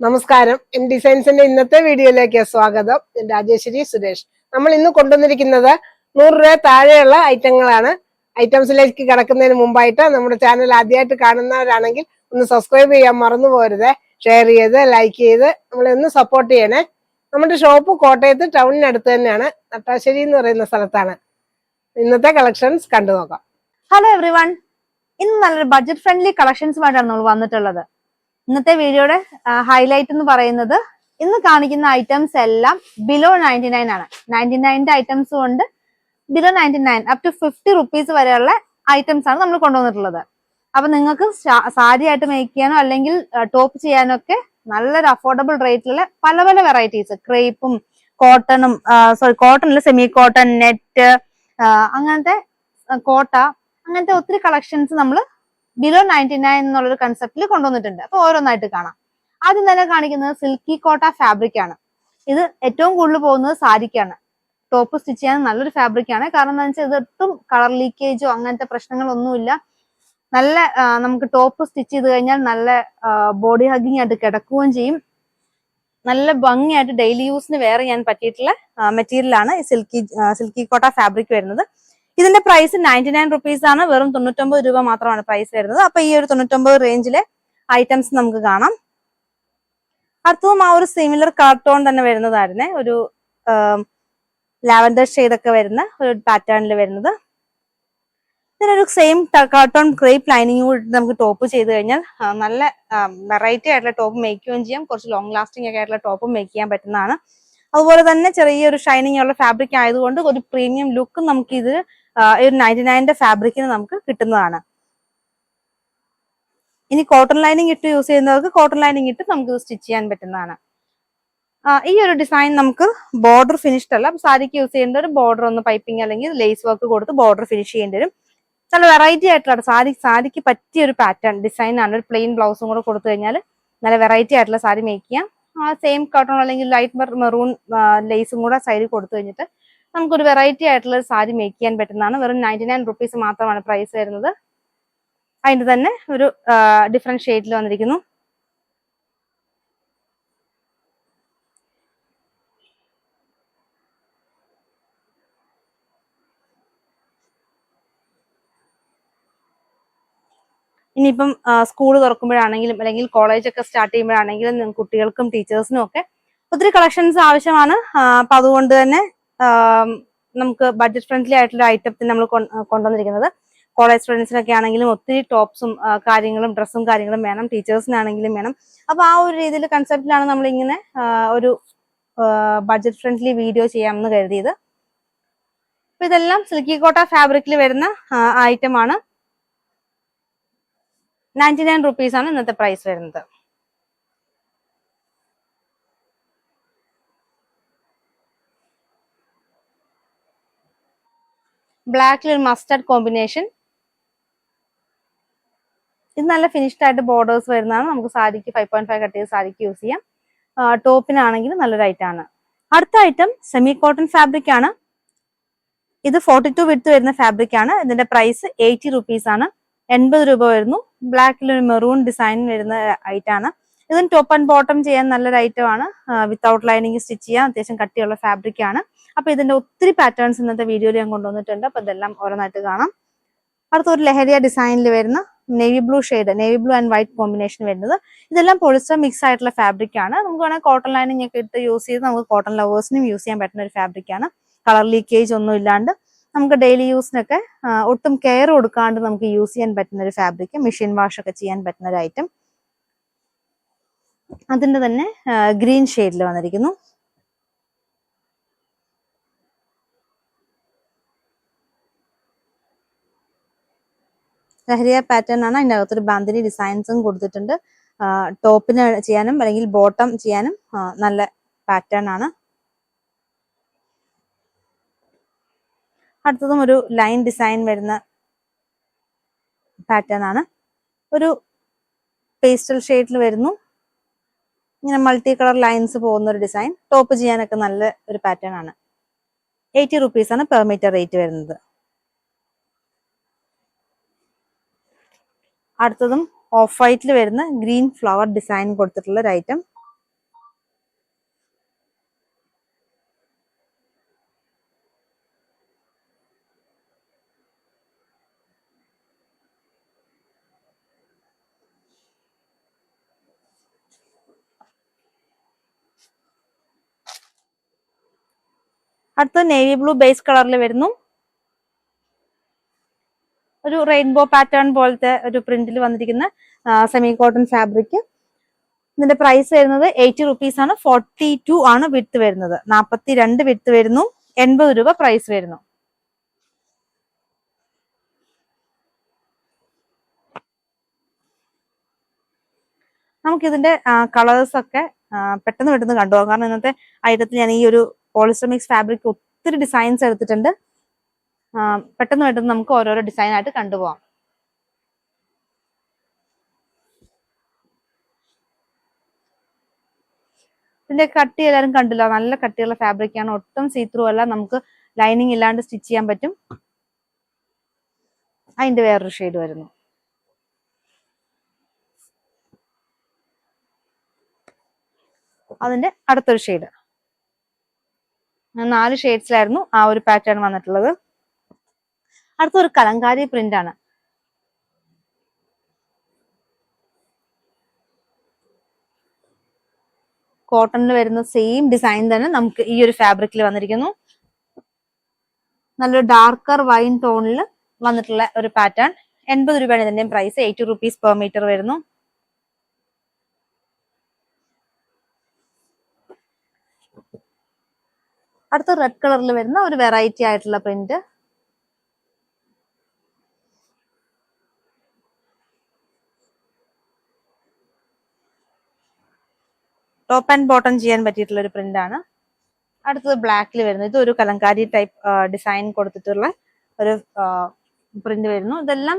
നമസ്കാരം. എം ഡിസൈൻസിന്റെ ഇന്നത്തെ വീഡിയോയിലേക്ക് സ്വാഗതം. ഞാൻ രാജേശ്വരി സുരേഷ്. നമ്മൾ ഇന്ന് കൊണ്ടുവന്നിരിക്കുന്നത് 100 രൂപ താഴെയുള്ള ഐറ്റങ്ങളാണ്. ഐറ്റംസിലേക്ക് കടക്കുന്നതിന് മുമ്പായിട്ട് നമ്മുടെ ചാനൽ ആദ്യമായിട്ട് കാണുന്നവരാണെങ്കിൽ ഒന്ന് സബ്സ്ക്രൈബ് ചെയ്യാൻ മറന്നു പോരുത്. ഷെയർ ചെയ്ത് ലൈക്ക് ചെയ്ത് നമ്മളെ ഒന്ന് സപ്പോർട്ട് ചെയ്യണേ. നമ്മുടെ ഷോപ്പ് കോട്ടയത്ത് ടൗണിനടുത്ത് തന്നെയാണ്, നട്ടാശ്ശേരി എന്ന് പറയുന്ന സ്ഥലത്താണ്. ഇന്നത്തെ കളക്ഷൻസ് കണ്ടു നോക്കാം. ഹലോ എവ്രിവൺ, ഇന്ന് നല്ലൊരു ബഡ്ജറ്റ് ഫ്രണ്ട്ലി കളക്ഷൻസുമായിട്ടാണ് നമ്മൾ വന്നിട്ടുള്ളത്. ഇന്നത്തെ വീഡിയോയുടെ ഹൈലൈറ്റ് എന്ന് പറയുന്നത് ഇന്ന് കാണിക്കുന്ന ഐറ്റംസ് എല്ലാം ബിലോ 99 ആണ്. 99ന്റെ ഐറ്റംസ് കൊണ്ട് ബിലോ 99 അപ് ടു 50 റുപ്പീസ് വരെയുള്ള ഐറ്റംസ് ആണ് നമ്മൾ കൊണ്ടുവന്നിട്ടുള്ളത്. അപ്പൊ നിങ്ങൾക്ക് സാരി ആയിട്ട് മേക്ക് ചെയ്യാനോ അല്ലെങ്കിൽ ടോപ്പ് ചെയ്യാനോ ഒക്കെ നല്ലൊരു അഫോർഡബിൾ റേറ്റിലുള്ള പല പല വെറൈറ്റീസ്, ക്രേപ്പും കോട്ടണും കോട്ടണില് സെമി കോട്ടൺ, നെറ്റ്, അങ്ങനത്തെ കോട്ട, അങ്ങനത്തെ ഒത്തിരി കളക്ഷൻസ് നമ്മൾ ബിലോ 99 എന്നുള്ളൊരു കൺസെപ്റ്റിൽ കൊണ്ടുവന്നിട്ടുണ്ട്. അപ്പൊ ഓരോന്നായിട്ട് കാണാം. ആദ്യം തന്നെ കാണിക്കുന്നത് സിൽക്കി കോട്ട ഫാബ്രിക് ആണ്. ഇത് ഏറ്റവും കൂടുതൽ പോകുന്നത് സാരിക്കാണ്. ടോപ്പ് സ്റ്റിച്ച് ചെയ്യാൻ നല്ലൊരു ഫാബ്രിക് ആണ്. കാരണം എന്താ വെച്ചാൽ ഇത് ഒട്ടും കളർ ലീക്കേജോ അങ്ങനത്തെ പ്രശ്നങ്ങളൊന്നുമില്ല. നല്ല നമുക്ക് ടോപ്പ് സ്റ്റിച്ച് ചെയ്ത് കഴിഞ്ഞാൽ നല്ല ബോഡി ഹഗ്ഗിങ് ആയിട്ട് കിടക്കുകയും ചെയ്യും. നല്ല ഭംഗിയായിട്ട് ഡെയിലി യൂസിന് വേറെ ചെയ്യാൻ പറ്റിയിട്ടുള്ള മെറ്റീരിയലാണ് സിൽക്കി കോട്ട ഫാബ്രിക് വരുന്നത്. ഇതിന്റെ പ്രൈസ് 99 റുപ്പീസ് ആണ്. വെറും 99 രൂപ മാത്രമാണ് പ്രൈസ് വരുന്നത്. അപ്പൊ ഈ ഒരു 99 റേഞ്ചിലെ ഐറ്റംസ് നമുക്ക് കാണാം. അടുത്തതും ആ ഒരു സിമിലർ കാർട്ടോൺ തന്നെ വരുന്നതായിരുന്നേ, ഒരു ലാവൻഡർ ഷെയ്ഡൊക്കെ വരുന്ന ഒരു പാറ്റേണിൽ വരുന്നത്. ഇതിനൊരു സെയിം കാർട്ടോൺ ക്രേപ്പ് ലൈനിങ് കൂടി നമുക്ക് ടോപ്പ് ചെയ്ത് കഴിഞ്ഞാൽ നല്ല വെറൈറ്റി ആയിട്ടുള്ള ടോപ്പ് മേക്ക് ചെയ്യുകയും ചെയ്യാം. കുറച്ച് ലോങ് ലാസ്റ്റിംഗ് ഒക്കെ ആയിട്ടുള്ള ടോപ്പ് മേക്ക് ചെയ്യാൻ പറ്റുന്നതാണ്. അതുപോലെ തന്നെ ചെറിയൊരു ഷൈനിങ് ഉള്ള ഫാബ്രിക് ആയതുകൊണ്ട് ഒരു പ്രീമിയം ലുക്ക് നമുക്ക് ഇത് ഒരു 99ന്റെ ഫാബ്രിക്കിന് നമുക്ക് കിട്ടുന്നതാണ്. ഇനി കോട്ടൺ ലൈനിങ് ഇട്ട് യൂസ് ചെയ്യുന്നവർക്ക് കോട്ടൺ ലൈനിങ് ഇട്ട് നമുക്ക് ഇത് സ്റ്റിച്ച് ചെയ്യാൻ പറ്റുന്നതാണ്. ഈ ഒരു ഡിസൈൻ നമുക്ക് ബോർഡർ ഫിനിഷ്ഡ് അല്ല. സാരിക്ക് യൂസ് ചെയ്യേണ്ട ഒരു ബോർഡർ ഒന്ന് പൈപ്പിംഗ് അല്ലെങ്കിൽ ലേസ് വർക്ക് കൊടുത്ത് ബോർഡർ ഫിനിഷ് ചെയ്യേണ്ടി വരും. നല്ല വെറൈറ്റി ആയിട്ടുള്ള സാരിക്ക് പറ്റിയ ഒരു പാറ്റേൺ ഡിസൈൻ ആണ്. ഒരു പ്ലെയിൻ ബ്ലൗസും കൂടെ കൊടുത്തു കഴിഞ്ഞാൽ നല്ല വെറൈറ്റി ആയിട്ടുള്ള സാരി മേക്ക് ചെയ്യാം. സെയിം കോട്ടൺ അല്ലെങ്കിൽ ലൈറ്റ് മെറൂൺ ലേസും കൂടെ സൈഡിൽ കൊടുത്തു കഴിഞ്ഞിട്ട് നമുക്കൊരു വെറൈറ്റി ആയിട്ടുള്ള ഒരു സാരി മേക്ക് ചെയ്യാൻ പറ്റുന്നതാണ്. വെറും 99 റുപ്പീസ് മാത്രമാണ് പ്രൈസ് വരുന്നത്. അതിന്റെ തന്നെ ഒരു ഡിഫറെന്റ് ഷെയ്ഡിൽ വന്നിരിക്കുന്നു. ഇനിയിപ്പം സ്കൂൾ തുറക്കുമ്പോഴാണെങ്കിലും അല്ലെങ്കിൽ കോളേജൊക്കെ സ്റ്റാർട്ട് ചെയ്യുമ്പോഴാണെങ്കിലും കുട്ടികൾക്കും ടീച്ചേഴ്സിനും ഒക്കെ ഒത്തിരി കളക്ഷൻസ് ആവശ്യമാണ്. അപ്പൊ അതുകൊണ്ട് തന്നെ നമുക്ക് ബഡ്ജറ്റ് ഫ്രണ്ട്ലി ആയിട്ടുള്ള ഐറ്റത്തിന് നമ്മൾ കൊണ്ടുവന്നിരിക്കുന്നത്. കോളേജ് സ്റ്റുഡൻസിനൊക്കെ ആണെങ്കിലും ഒത്തിരി ടോപ്സും കാര്യങ്ങളും ഡ്രസ്സും കാര്യങ്ങളും വേണം, ടീച്ചേഴ്സിനാണെങ്കിലും വേണം. അപ്പൊ ആ ഒരു രീതിയിൽ കൺസെപ്റ്റിലാണ് നമ്മൾ ഇങ്ങനെ ഒരു ബഡ്ജറ്റ് ഫ്രണ്ട്ലി വീഡിയോ ചെയ്യാമെന്ന് കരുതിയത്. അപ്പൊ ഇതെല്ലാം സിൽക്കി കോട്ട ഫാബ്രിക്കിൽ വരുന്ന ഐറ്റം ആണ്. 99 റുപ്പീസ് ആണ് ഇന്നത്തെ പ്രൈസ് വരുന്നത്. ബ്ലാക്കിൽ ഒരു മസ്റ്റർഡ് കോമ്പിനേഷൻ. ഇത് നല്ല ഫിനിഷ്ഡ് ആയിട്ട് ബോർഡേഴ്സ് വരുന്നതാണ്. നമുക്ക് സാരിക്ക് 5.5 കട്ട് ചെയ്ത് സാരിക്ക് യൂസ് ചെയ്യാം. ടോപ്പിനാണെങ്കിൽ നല്ലൊരു ഐറ്റം ആണ്. അടുത്ത ഐറ്റം സെമി കോട്ടൺ ഫാബ്രിക് ആണ്. ഇത് 42 വിഡ്ത്ത് വരുന്ന ഫാബ്രിക് ആണ്. ഇതിന്റെ പ്രൈസ് 80 റുപ്പീസ് ആണ്. 80 രൂപ വരുന്നു. ബ്ലാക്കിൽ ഒരു മെറൂൺ ഡിസൈൻ വരുന്ന ഐറ്റം ആണ്. ഇതിന് ടോപ്പ് ആൻഡ് ബോട്ടം ചെയ്യാൻ നല്ലൊരു ഐറ്റം ആണ്. വിത്തൗട്ട് ലൈനിങ് സ്റ്റിച്ച് ചെയ്യാൻ അത്യാവശ്യം കട്ടിയുള്ള ഫാബ്രിക് ആണ്. അപ്പൊ ഇതിന്റെ ഒത്തിരി പാറ്റേൺസ് ഇന്നത്തെ വീഡിയോയിൽ ഞാൻ കൊണ്ടുവന്നിട്ടുണ്ട്. അപ്പൊ ഇതെല്ലാം ഓരോന്നായിട്ട് കാണാം. അടുത്ത ഒരു ലഹരിയ ഡിസൈനിൽ വരുന്ന navy blue shade, navy blue and white combination വരുന്നത്. ഇതെല്ലാം പോളിസ്റ്റർ മിക്സ് ആയിട്ടുള്ള ഫാബ്രിക് ആണ്. നമുക്ക് വേണമെങ്കിൽ കോട്ടൺ ലൈനിങ് ഒക്കെ ഇട്ട് യൂസ് ചെയ്ത് നമുക്ക് കോട്ടൺ ലവേഴ്സിനും യൂസ് ചെയ്യാൻ പറ്റുന്ന ഒരു ഫാബ്രിക് ആണ്. കളർ ലീക്കേജ് ഒന്നും ഇല്ലാണ്ട് നമുക്ക് ഡെയിലി യൂസിനൊക്കെ ഒട്ടും കെയർ കൊടുക്കാണ്ട് നമുക്ക് യൂസ് ചെയ്യാൻ പറ്റുന്ന ഒരു ഫാബ്രിക്, മെഷീൻ വാഷ് ഒക്കെ ചെയ്യാൻ പറ്റുന്ന ഒരു ഐറ്റം. അതിന്റെ തന്നെ ഗ്രീൻ ഷെയ്ഡിൽ വന്നിരിക്കുന്നു. ലഹരിയ പാറ്റേൺ ആണ്. അതിൻ്റെ അകത്തൊരു ബാന്തിനി ഡിസൈൻസും കൊടുത്തിട്ടുണ്ട്. ടോപ്പിന് ചെയ്യാനും അല്ലെങ്കിൽ ബോട്ടം ചെയ്യാനും നല്ല പാറ്റേൺ ആണ്. അടുത്തതും ഒരു ലൈൻ ഡിസൈൻ വരുന്ന പാറ്റേൺ ആണ്. ഒരു പേസ്റ്റൽ ഷെയ്ഡിൽ വരുന്നു. ഇങ്ങനെ മൾട്ടി കളർ ലൈൻസ് പോകുന്ന ഒരു ഡിസൈൻ. ടോപ്പ് ചെയ്യാനൊക്കെ നല്ല ഒരു പാറ്റേൺ ആണ്. 80 റുപ്പീസ് ആണ് പെർ മീറ്റർ റേറ്റ് വരുന്നത്. അടുത്തതും ഓഫ് വൈറ്റിൽ വരുന്ന ഗ്രീൻ ഫ്ലവർ ഡിസൈൻ കൊടുത്തിട്ടുള്ള ഒരു ഐറ്റം. അടുത്ത നേവി ബ്ലൂ ബേസ് കളറിൽ വരുന്നു. ഒരു റെയിൻബോ പാറ്റേൺ പോലത്തെ ഒരു പ്രിന്റിൽ വന്നിരിക്കുന്ന സെമി കോട്ടൺ ഫാബ്രിക്. ഇതിന്റെ പ്രൈസ് വരുന്നത് 80 റുപ്പീസ് ആണ്. 42 ആണ് വിഡ്ത്ത് വരുന്നത്. 42 വിഡ്ത്ത് വരുന്നു. 80 രൂപ പ്രൈസ് വരുന്നു. നമുക്കിതിന്റെ കളേഴ്സ് ഒക്കെ പെട്ടെന്ന് കണ്ടുപോകാം. കാരണം ഇന്നത്തെ ഐറ്റത്തിൽ ഞാൻ ഈ ഒരു പോളിസ്റ്റർ മിക്സ് ഫാബ്രിക് ഒത്തിരി ഡിസൈൻസ് എടുത്തിട്ടുണ്ട്. പെട്ടെന്ന് നമുക്ക് ഓരോരോ ഡിസൈൻ ആയിട്ട് കണ്ടുപോകാം. ഇതിന്റെ കട്ടി എല്ലാവരും കണ്ടില്ല, നല്ല കട്ടിയുള്ള ഫാബ്രിക് ആണ്. ഒട്ടും സീത്രൂ അല്ല, നമുക്ക് ലൈനിങ് ഇല്ലാണ്ട് സ്റ്റിച്ച് ചെയ്യാൻ പറ്റും. അതിന്റെ വേറൊരു ഷെയ്ഡ് വരുന്നു. അതിന്റെ അടുത്തൊരു ഷെയ്ഡ്. 4 ഷെയ്ഡ്സിലായിരുന്നു ആ ഒരു പാറ്റേൺ വന്നിട്ടുള്ളത്. അടുത്തൊരു കലങ്കാരി പ്രിന്റ് ആണ്. കോട്ടണിൽ വരുന്ന സെയിം ഡിസൈൻ തന്നെ നമുക്ക് ഈ ഒരു ഫാബ്രിക്കിൽ വന്നിരിക്കുന്നു. നല്ലൊരു ഡാർക്കർ വൈൻ ടോണിൽ വന്നിട്ടുള്ള ഒരു പാറ്റേൺ. 80 രൂപയാണ് ഇതിന്റെയും പ്രൈസ്. 80 റുപ്പീസ് പെർ മീറ്റർ വരുന്നു. അടുത്ത റെഡ് കളറിൽ വരുന്ന ഒരു വെറൈറ്റി ആയിട്ടുള്ള പ്രിന്റ്. ടോപ്പ് ആൻഡ് ബോട്ടം ചെയ്യാൻ പറ്റിയിട്ടുള്ള ഒരു പ്രിന്റ് ആണ്. അടുത്തത് ബ്ലാക്കിൽ വരുന്നത്. ഇത് ഒരു കലങ്കാരി ടൈപ്പ് ഡിസൈൻ കൊടുത്തിട്ടുള്ള ഒരു പ്രിന്റ് വരുന്നു. ഇതെല്ലാം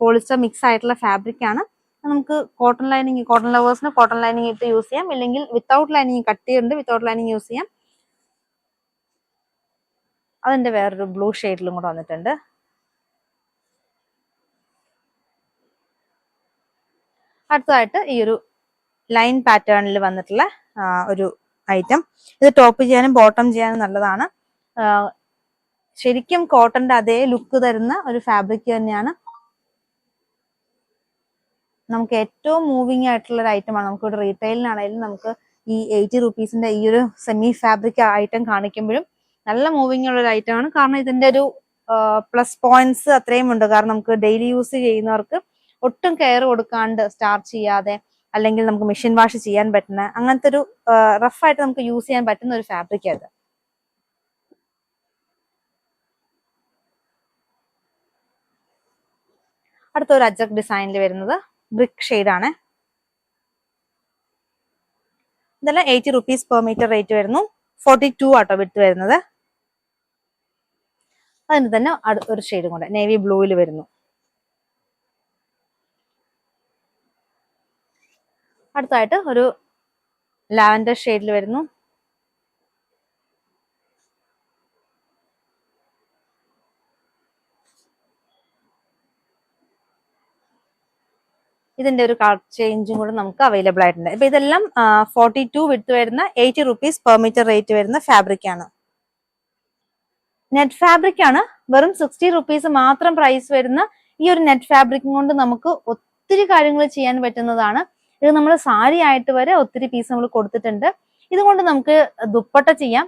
പോളിസ്റ്റർ മിക്സ് ആയിട്ടുള്ള ഫാബ്രിക് ആണ്. നമുക്ക് കോട്ടൺ ലൈനിങ്, കോട്ടൺ ലവേഴ്സിന് കോട്ടൺ ലൈനിങ് ഇട്ട് യൂസ് ചെയ്യാം. ഇല്ലെങ്കിൽ വിത്തൗട്ട് ലൈനിങ്, കട്ടിയുണ്ട് വിത്തൗട്ട് ലൈനിങ് യൂസ് ചെയ്യാം. അതിന്റെ വേറൊരു ബ്ലൂ ഷെയ്ഡിലും കൂടെ വന്നിട്ടുണ്ട്. അടുത്തതായിട്ട് ഈ ഒരു ലൈൻ പാറ്റേണിൽ വന്നിട്ടുള്ള ഒരു ഐറ്റം. ഇത് ടോപ്പ് ചെയ്യാനും ബോട്ടം ചെയ്യാനും നല്ലതാണ്. ശരിക്കും കോട്ടന്റെ അതേ ലുക്ക് തരുന്ന ഒരു ഫാബ്രിക് തന്നെയാണ്. നമുക്ക് ഏറ്റവും മൂവിങ് ആയിട്ടുള്ള ഒരു ഐറ്റമാണ്. നമുക്കിവിടെ റീറ്റെയിലിനാണെങ്കിലും നമുക്ക് ഈ 80 റുപ്പീസിന്റെ ഈ ഒരു സെമി ഫാബ്രിക് ഐറ്റം കാണിക്കുമ്പോഴും നല്ല മൂവിങ് ഉള്ള ഒരു ഐറ്റം ആണ്. കാരണം ഇതിന്റെ ഒരു പ്ലസ് പോയിന്റ്സ് അത്രയും ഉണ്ട്. കാരണം നമുക്ക് ഡെയിലി യൂസ് ചെയ്യുന്നവർക്ക് ഒട്ടും കെയർ കൊടുക്കാണ്ട് സ്റ്റാർച്ച് ചെയ്യാതെ, അല്ലെങ്കിൽ നമുക്ക് മെഷീൻ വാഷ് ചെയ്യാൻ പറ്റുന്ന അങ്ങനത്തെ ഒരു റഫായിട്ട് നമുക്ക് യൂസ് ചെയ്യാൻ പറ്റുന്ന ഒരു ഫാബ്രിക് അത്. അടുത്ത ഒരു അജക് ഡിസൈനിൽ വരുന്നത് ബ്രിക്ക് ഷെയ്ഡ് ആണ്. ഇതെല്ലാം 80 റുപ്പീസ് പെർ മീറ്റർ റേറ്റ് വരുന്നു. 42 ആട്ടോ വിട്ട് വരുന്നത്. അതിന് തന്നെ ഒരു ഷെയ്ഡും കൂടെ നേവി ബ്ലൂവിൽ വരുന്നു. അടുത്തായിട്ട് ഒരു ലാവൻഡർ ഷെയ്ഡിൽ വരുന്നു. ഇതിന്റെ ഒരു കളർ ചേഞ്ചും കൂടെ നമുക്ക് അവൈലബിൾ ആയിട്ടുണ്ട്. ഇപ്പൊ ഇതെല്ലാം 42 വിട്ട് വരുന്ന 80 റുപ്പീസ് പെർ മീറ്റർ റേറ്റ് വരുന്ന ഫാബ്രിക് ആണ്. നെറ്റ് ഫാബ്രിക് ആണ്. വെറും 60 റുപ്പീസ് മാത്രം പ്രൈസ് വരുന്ന ഈ ഒരു നെറ്റ് ഫാബ്രിക് കൊണ്ട് നമുക്ക് ഒത്തിരി കാര്യങ്ങൾ ചെയ്യാൻ പറ്റുന്നതാണ്. ഇത് നമ്മൾ സാരി ആയിട്ട് വരെ ഒത്തിരി പീസ് നമ്മൾ കൊടുത്തിട്ടുണ്ട്. ഇതുകൊണ്ട് നമുക്ക് ദുപ്പട്ട ചെയ്യാം,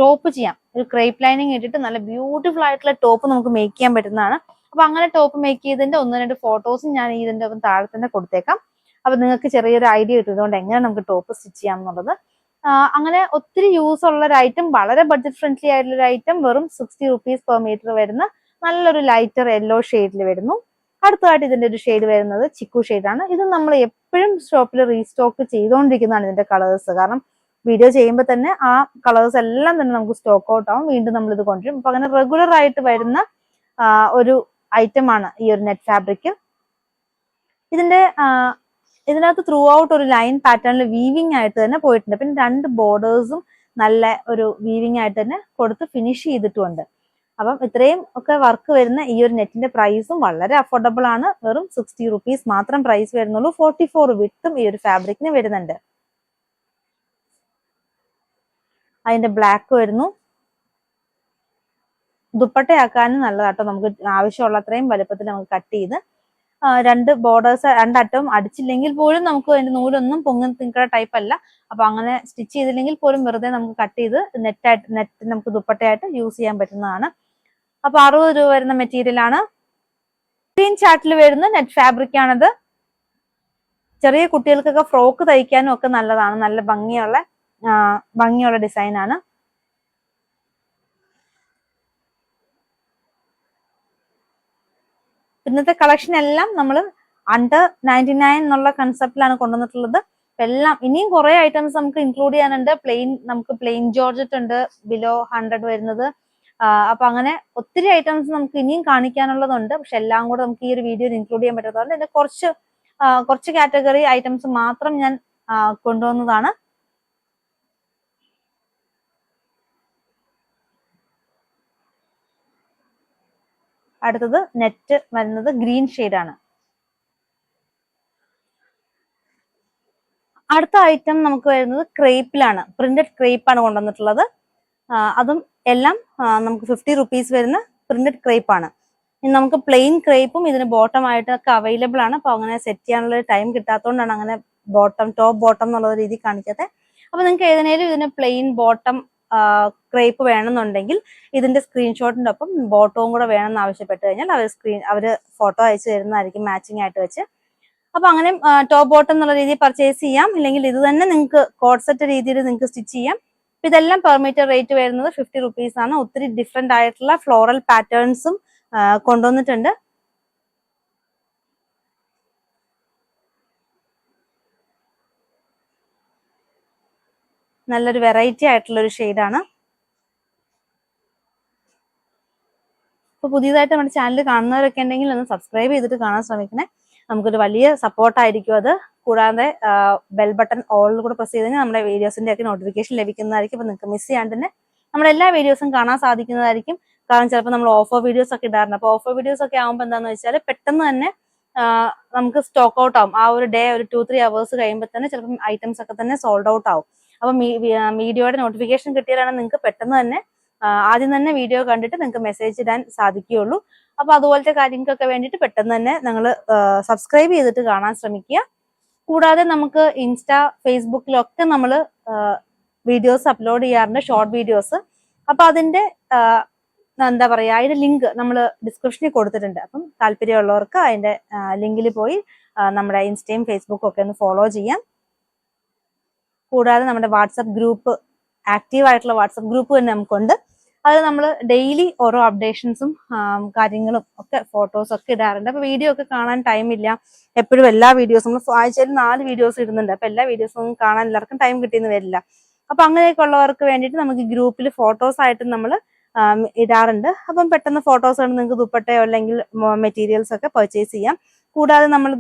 ടോപ്പ് ചെയ്യാം. ഒരു ക്രേപ്പ് ലൈനിങ് ഇട്ടിട്ട് നല്ല ബ്യൂട്ടിഫുൾ ആയിട്ടുള്ള ടോപ്പ് നമുക്ക് മേക്ക് ചെയ്യാൻ പറ്റുന്നതാണ്. അപ്പൊ അങ്ങനെ ടോപ്പ് മേക്ക് ചെയ്തതിന്റെ 1-2 ഫോട്ടോസും ഞാൻ ഇതിന്റെ താഴെ തന്നെ കൊടുത്തേക്കാം. അപ്പൊ നിങ്ങൾക്ക് ചെറിയൊരു ഐഡിയ കിട്ടും ഇതുകൊണ്ട് എങ്ങനെ നമുക്ക് ടോപ്പ് സ്റ്റിച്ച് ചെയ്യാം എന്നുള്ളത്. അങ്ങനെ ഒത്തിരി യൂസ് ഉള്ള ഒരു ഐറ്റം, വളരെ ബഡ്ജറ്റ് ഫ്രണ്ട്ലി ആയിട്ടുള്ള ഒരു ഐറ്റം. വെറും 60 റുപ്പീസ് പെർ മീറ്റർ വരുന്ന നല്ലൊരു ലൈറ്റർ യെല്ലോ ഷെയ്ഡിൽ വരുന്നു. അടുത്തതായിട്ട് ഇതിന്റെ ഒരു ഷെയ്ഡ് വരുന്നത് ചിക്കു ഷെയ്ഡാണ്. ഇത് നമ്മൾ എപ്പോഴും ഷോപ്പിൽ റീസ്റ്റോക്ക് ചെയ്തുകൊണ്ടിരിക്കുന്നതാണ് ഇതിന്റെ കളേഴ്സ്. കാരണം വീഡിയോ ചെയ്യുമ്പോൾ തന്നെ ആ കളേഴ്സ് എല്ലാം തന്നെ നമുക്ക് സ്റ്റോക്ക് ഔട്ട് ആവും. വീണ്ടും നമ്മൾ ഇത് കൊണ്ടുവരും. അപ്പൊ അങ്ങനെ റെഗുലർ ആയിട്ട് വരുന്ന ഒരു ഐറ്റം ആണ് ഈ ഒരു നെറ്റ് ഫാബ്രിക്. ഇതിനകത്ത് ത്രൂ ഔട്ട് ഒരു ലൈൻ പാറ്റേണിൽ വീവിംഗ് ആയിട്ട് തന്നെ പോയിട്ടുണ്ട്. പിന്നെ 2 ബോർഡേഴ്സും നല്ല ഒരു വീവിംഗ് ആയിട്ട് തന്നെ കൊടുത്ത് ഫിനിഷ് ചെയ്തിട്ടുണ്ട്. അപ്പം ഇത്രയും ഒക്കെ വർക്ക് വരുന്ന ഈ ഒരു നെറ്റിന്റെ പ്രൈസും വളരെ അഫോർഡബിൾ ആണ്. വെറും 60 റുപ്പീസ് മാത്രം പ്രൈസ് വരുന്നുള്ളൂ. 44 വിട്ടും ഈ ഒരു ഫാബ്രിക്കിന് വരുന്നുണ്ട്. അതിന്റെ ബ്ലാക്ക് വരുന്നു. ദുപ്പട്ടയാക്കാനും നല്ലതാട്ടോ. നമുക്ക് ആവശ്യമുള്ള അത്രയും വലുപ്പത്തിൽ നമുക്ക് കട്ട് ചെയ്ത് രണ്ട് ബോർഡേഴ്സ് രണ്ടറ്റവും അടിച്ചില്ലെങ്കിൽ പോലും നമുക്ക് അതിന്റെ നൂലൊന്നും പൊങ്ങി നിൽക്കുന്ന ടൈപ്പ് അല്ല. അപ്പൊ അങ്ങനെ സ്റ്റിച്ച് ചെയ്തില്ലെങ്കിൽ പോലും വെറുതെ നമുക്ക് കട്ട് ചെയ്ത് നെറ്റ് നമുക്ക് ദുപ്പട്ടയായിട്ട് യൂസ് ചെയ്യാൻ പറ്റുന്നതാണ്. അപ്പൊ 60 രൂപ വരുന്ന മെറ്റീരിയൽ ആണ്. ഗ്രീൻ ചാർട്ടിൽ വരുന്ന നെറ്റ് ഫാബ്രിക് ആണിത്. ചെറിയ കുട്ടികൾക്കൊക്കെ ഫ്രോക്ക് തയ്ക്കാനും ഒക്കെ നല്ലതാണ്. നല്ല ഭംഗിയുള്ള ഡിസൈൻ ആണ്. ഇന്നത്തെ കളക്ഷൻ എല്ലാം നമ്മൾ അണ്ടർ 99 എന്നുള്ള കൺസെപ്റ്റിലാണ് കൊണ്ടുവന്നിട്ടുള്ളത്. എല്ലാം ഇനിയും കുറെ ഐറ്റംസ് നമുക്ക് ഇൻക്ലൂഡ് ചെയ്യാനുണ്ട്. നമുക്ക് പ്ലെയിൻ ജോർജറ്റ് ഉണ്ട് ബിലോ 100 വരുന്നത്. അപ്പൊ അങ്ങനെ ഒത്തിരി ഐറ്റംസ് നമുക്ക് ഇനിയും കാണിക്കാനുള്ളതുണ്ട്. പക്ഷെ എല്ലാം കൂടെ നമുക്ക് ഈ ഒരു വീഡിയോയിൽ ഇൻക്ലൂഡ് ചെയ്യാൻ പറ്റാത്തതുകൊണ്ട് എന്റെ കുറച്ച് കാറ്റഗറി ഐറ്റംസ് മാത്രം ഞാൻ കൊണ്ടുവന്നതാണ്. അടുത്തത് നെറ്റ് വരുന്നത് ഗ്രീൻ ഷെയ്ഡ് ആണ്. അടുത്ത ഐറ്റം നമുക്ക് വരുന്നത് ക്രേപ്പിലാണ്. പ്രിന്റഡ് ക്രേപ്പ് ആണ് കൊണ്ടുവന്നിട്ടുള്ളത്. അതും എല്ലാം നമുക്ക് 50 റുപ്പീസ് വരുന്ന പ്രിന്റഡ് ക്രേപ്പ് ആണ്. നമുക്ക് പ്ലെയിൻ ക്രേപ്പും ഇതിന് ബോട്ടം ആയിട്ടൊക്കെ അവൈലബിൾ ആണ്. അപ്പൊ അങ്ങനെ സെറ്റ് ചെയ്യാനുള്ള ടൈം കിട്ടാത്തതുകൊണ്ടാണ് അങ്ങനെ ടോപ്പ് ബോട്ടം എന്നുള്ള രീതി കാണിക്കാത്തത്. അപ്പൊ നിങ്ങൾക്ക് ഏതിനേലും ഇതിന് പ്ലെയിൻ ബോട്ടം ക്രേപ്പ് വേണമെന്നുണ്ടെങ്കിൽ ഇതിന്റെ സ്ക്രീൻഷോട്ടിന്റെ ഒപ്പം ബോട്ടവും കൂടെ വേണമെന്ന് ആവശ്യപ്പെട്ട് കഴിഞ്ഞാൽ അവര് ഫോട്ടോ അയച്ചു തരുന്നതായിരിക്കും മാച്ചിങ് ആയിട്ട് വെച്ച്. അപ്പൊ അങ്ങനെ ടോപ്പ് ബോട്ടം എന്നുള്ള രീതിയിൽ പർച്ചേസ് ചെയ്യാം. ഇല്ലെങ്കിൽ ഇത് തന്നെ നിങ്ങൾക്ക് കോഡ് സെറ്റ് രീതിയിൽ നിങ്ങൾക്ക് സ്റ്റിച്ച് ചെയ്യാം. ഇതെല്ലാം പെർ മീറ്റർ റേറ്റ് വരുന്നത് 50 റുപ്പീസ് ആണ്. ഒത്തിരി ഡിഫറെന്റ് ആയിട്ടുള്ള ഫ്ലോറൽ പാറ്റേൺസും കൊണ്ടുവന്നിട്ടുണ്ട്. നല്ലൊരു വെറൈറ്റി ആയിട്ടുള്ള ഒരു ഷെയ്ഡാണ്. അപ്പൊ പുതിയതായിട്ട് നമ്മുടെ ചാനൽ കാണുന്നവരൊക്കെ ഉണ്ടെങ്കിൽ ഒന്ന് സബ്സ്ക്രൈബ് ചെയ്തിട്ട് കാണാൻ ശ്രമിക്കണേ. നമുക്കൊരു വലിയ സപ്പോർട്ടായിരിക്കും അത്. കൂടാതെ ബെൽ ബട്ടൺ ഓളിൽ കൂടെ പ്രസ് ചെയ്ത് കഴിഞ്ഞാൽ നമ്മുടെ വീഡിയോസിന്റെ ഒക്കെ നോട്ടിഫിക്കേഷൻ ലഭിക്കുന്നതായിരിക്കും. അപ്പൊ നിങ്ങൾക്ക് മിസ് ചെയ്യാണ്ട് തന്നെ നമ്മുടെ എല്ലാ വീഡിയോസും കാണാൻ സാധിക്കുന്നതായിരിക്കും. കാരണം ചിലപ്പോൾ നമ്മൾ ഓഫർ വീഡിയോസ് ഒക്കെ ഇടാറുണ്ട്. അപ്പൊ ഓഫർ വീഡിയോസ് ഒക്കെ ആകുമ്പോൾ എന്താണെന്ന് വെച്ചാൽ പെട്ടെന്ന് തന്നെ നമുക്ക് സ്റ്റോക്ക് ഔട്ട് ആവും. ആ ഒരു ഡേ ഒരു 2-3 അവേഴ്സ് കഴിയുമ്പോൾ തന്നെ ചിലപ്പോൾ ഐറ്റംസ് ഒക്കെ തന്നെ സോൾഡ് ഔട്ട് ആവും. അപ്പൊ വീഡിയോയുടെ നോട്ടിഫിക്കേഷൻ കിട്ടിയാലാണ് നിങ്ങൾക്ക് പെട്ടെന്ന് തന്നെ ആദ്യം തന്നെ വീഡിയോ കണ്ടിട്ട് നിങ്ങൾക്ക് മെസ്സേജ് ഇടാൻ സാധിക്കുകയുള്ളൂ. അപ്പൊ അതുപോലത്തെ കാര്യങ്ങൾക്കൊക്കെ വേണ്ടിയിട്ട് പെട്ടെന്ന് തന്നെ നിങ്ങൾ സബ്സ്ക്രൈബ് ചെയ്തിട്ട് കാണാൻ ശ്രമിക്കുക. കൂടാതെ നമുക്ക് ഇൻസ്റ്റാ ഫേസ്ബുക്കിലൊക്കെ നമ്മൾ വീഡിയോസ് അപ്ലോഡ് ചെയ്യാറുണ്ട്, ഷോർട്ട് വീഡിയോസ്. അപ്പൊ അതിന്റെ എന്താ പറയാ അതിന്റെ ലിങ്ക് നമ്മൾ ഡിസ്ക്രിപ്ഷനിൽ കൊടുത്തിട്ടുണ്ട്. അപ്പം താല്പര്യമുള്ളവർക്ക് അതിന്റെ ലിങ്കിൽ പോയി നമ്മുടെ ഇൻസ്റ്റയും ഫേസ്ബുക്കും ഒക്കെ ഒന്ന് ഫോളോ ചെയ്യാം. കൂടാതെ നമ്മുടെ വാട്സപ്പ് ഗ്രൂപ്പ്, ആക്റ്റീവ് ആയിട്ടുള്ള വാട്സപ്പ് ഗ്രൂപ്പ് തന്നെ നമുക്കുണ്ട്. അത് നമ്മൾ ഡെയിലി ഓരോ അപ്ഡേഷൻസും കാര്യങ്ങളും ഒക്കെ ഫോട്ടോസും ഒക്കെ ഇടാറുണ്ട്. അപ്പൊ വീഡിയോ ഒക്കെ കാണാൻ ടൈമില്ല. എപ്പോഴും എല്ലാ വീഡിയോസും നമ്മൾ ആഴ്ചയിൽ 4 വീഡിയോസ് ഇടുന്നുണ്ട്. അപ്പൊ എല്ലാ വീഡിയോസും കാണാൻ എല്ലാവർക്കും ടൈം കിട്ടിയെന്ന് വരില്ല. അപ്പൊ അങ്ങനെയൊക്കെ ഉള്ളവർക്ക് വേണ്ടിയിട്ട് നമുക്ക് ഗ്രൂപ്പിൽ ഫോട്ടോസ് ആയിട്ട് നമ്മൾ ഇടാറുണ്ട്. അപ്പം പെട്ടെന്ന് ഫോട്ടോസ് ആണ് നിങ്ങൾക്ക് ദുപ്പട്ടയോ അല്ലെങ്കിൽ മെറ്റീരിയൽസ് ഒക്കെ പർച്ചേസ് ചെയ്യാം. കൂടാതെ നമ്മൾ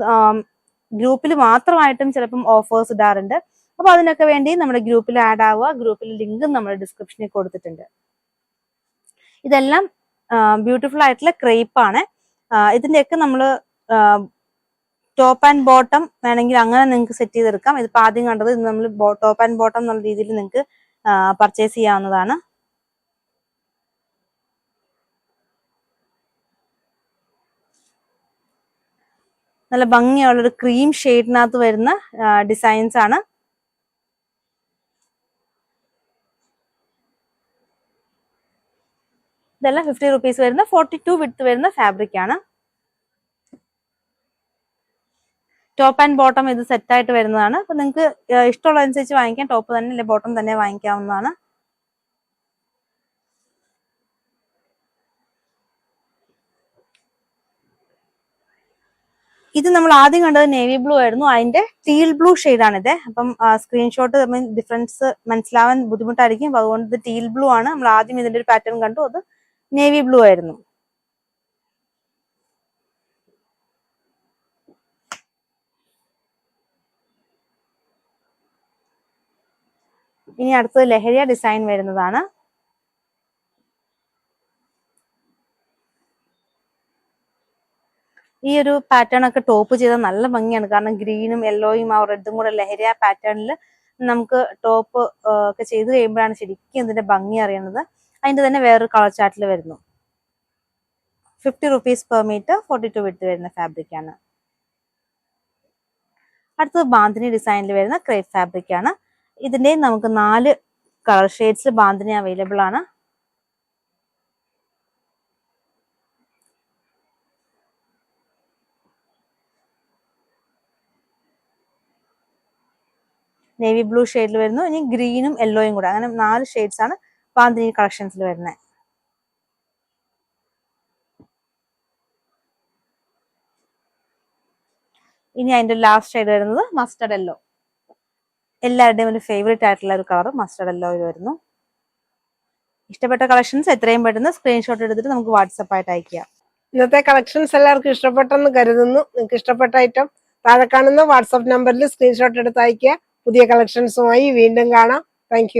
ഗ്രൂപ്പിൽ മാത്രമായിട്ടും ചിലപ്പം ഓഫേഴ്സ് ഇടാറുണ്ട്. അപ്പൊ അതിനൊക്കെ വേണ്ടി നമ്മുടെ ഗ്രൂപ്പിൽ ആഡ് ആവുക. ഗ്രൂപ്പിൽ ലിങ്കും നമ്മൾ ഡിസ്ക്രിപ്ഷനിൽ കൊടുത്തിട്ടുണ്ട്. ഇതെല്ലാം ബ്യൂട്ടിഫുൾ ആയിട്ടുള്ള ക്രേപ്പ് ആണ്. ഇതിന്റെയൊക്കെ നമ്മൾ ടോപ്പ് ആൻഡ് ബോട്ടം വേണമെങ്കിൽ അങ്ങനെ നിങ്ങൾക്ക് സെറ്റ് ചെയ്തെടുക്കാം. ഇതിപ്പോ ആദ്യം കണ്ടത് ഇത് നമ്മൾ ടോപ്പ് ആൻഡ് ബോട്ടം എന്നുള്ള രീതിയിൽ നിങ്ങൾക്ക് പർച്ചേസ് ചെയ്യാവുന്നതാണ്. നല്ല ഭംഗിയുള്ളൊരു ക്രീം ഷെയ്ഡിനകത്ത് വരുന്ന ഡിസൈൻസ് ആണ്. ഇതെല്ലാം 50 റുപ്പീസ് വരുന്ന 42 വിഡ്ത്ത് വരുന്ന ഫാബ്രിക് ആണ്. ടോപ്പ് ആൻഡ് ബോട്ടം ഇത് സെറ്റ് ആയിട്ട് വരുന്നതാണ്. അപ്പൊ നിങ്ങൾക്ക് ഇഷ്ടമുള്ള അനുസരിച്ച് വാങ്ങിക്കാം. ടോപ്പ് തന്നെ അല്ലെ ബോട്ടം തന്നെ വാങ്ങിക്കാവുന്നതാണ്. ഇത് നമ്മൾ ആദ്യം കണ്ടത് നേവി ബ്ലൂ ആയിരുന്നു. അതിന്റെ ടീൽ ബ്ലൂ ഷെയ്ഡാണിത്. അപ്പം സ്ക്രീൻഷോട്ട് തമ്മിൽ ഡിഫറൻസ് മനസ്സിലാവാൻ ബുദ്ധിമുട്ടായിരിക്കും. അപ്പൊ അതുകൊണ്ട് ഇത് ടീൽ ബ്ലൂ ആണ്. നമ്മൾ ആദ്യം ഇതിന്റെ ഒരു പാറ്റേൺ കണ്ടു, അത് നേവി ബ്ലൂ ആയിരുന്നു. ഇനി അടുത്തത് ലഹരിയ ഡിസൈൻ വരുന്നതാണ്. ഈ ഒരു പാറ്റേൺ ഒക്കെ ടോപ്പ് ചെയ്താൽ നല്ല ഭംഗിയാണ്. കാരണം ഗ്രീനും യെല്ലോയും ആ റെഡും കൂടെ ലഹരിയ പാറ്റേണിൽ നമുക്ക് ടോപ്പ് ഒക്കെ ചെയ്ത് കഴിയുമ്പോഴാണ് ശരിക്കും ഇതിന്റെ ഭംഗി അറിയുന്നത്. അതിന്റെ തന്നെ വേറൊരു കളർ ചാർട്ടിൽ വരുന്നു. 50 റുപ്പീസ് പെർ മീറ്റർ 42 വിഡ്ത്ത് വരുന്ന ഫാബ്രിക് ആണ്. അടുത്തത് ബാന്തിനി ഡിസൈനിൽ വരുന്ന ക്രേപ്പ് ഫാബ്രിക് ആണ്. ഇതിന്റെ നമുക്ക് 4 കളർ ഷെയ്ഡ്സിൽ ബാന്തിനി അവൈലബിൾ ആണ്. നേവി ബ്ലൂ ഷെയ്ഡിൽ വരുന്നു. ഇനി ഗ്രീനും യെല്ലോയും കൂടെ, അങ്ങനെ 4 ഷെയ്ഡ്സ് ആണ് ബാന്തിനി കളക്ഷൻസിൽ വരുന്നത്. ഇനി അതിന്റെ ലാസ്റ്റ് ഷെയ്ഡ് വരുന്നത് മസ്റ്റർഡ് യെല്ലോ. എല്ലാവരുടെയും ഒരു ഫേവറേറ്റ് ആയിട്ടുള്ള ഒരു കളർ മസ്റ്റർഡ് യെല്ലോയിൽ വരുന്നു. ഇഷ്ടപ്പെട്ട കളക്ഷൻസ് എത്രയും പെട്ടെന്ന് സ്ക്രീൻഷോട്ട് എടുത്തിട്ട് നമുക്ക് വാട്സപ്പ് ആയിട്ട് അയക്കാം. ഇന്നത്തെ കളക്ഷൻസ് എല്ലാവർക്കും ഇഷ്ടപ്പെട്ടെന്ന് കരുതുന്നു. നിങ്ങൾക്ക് ഇഷ്ടപ്പെട്ട ഐറ്റം താഴെ കാണുന്ന വാട്സപ്പ് നമ്പറിൽ സ്ക്രീൻഷോട്ട് എടുത്ത് അയക്കുക. പുതിയ കളക്ഷൻസുമായി വീണ്ടും കാണാം. താങ്ക്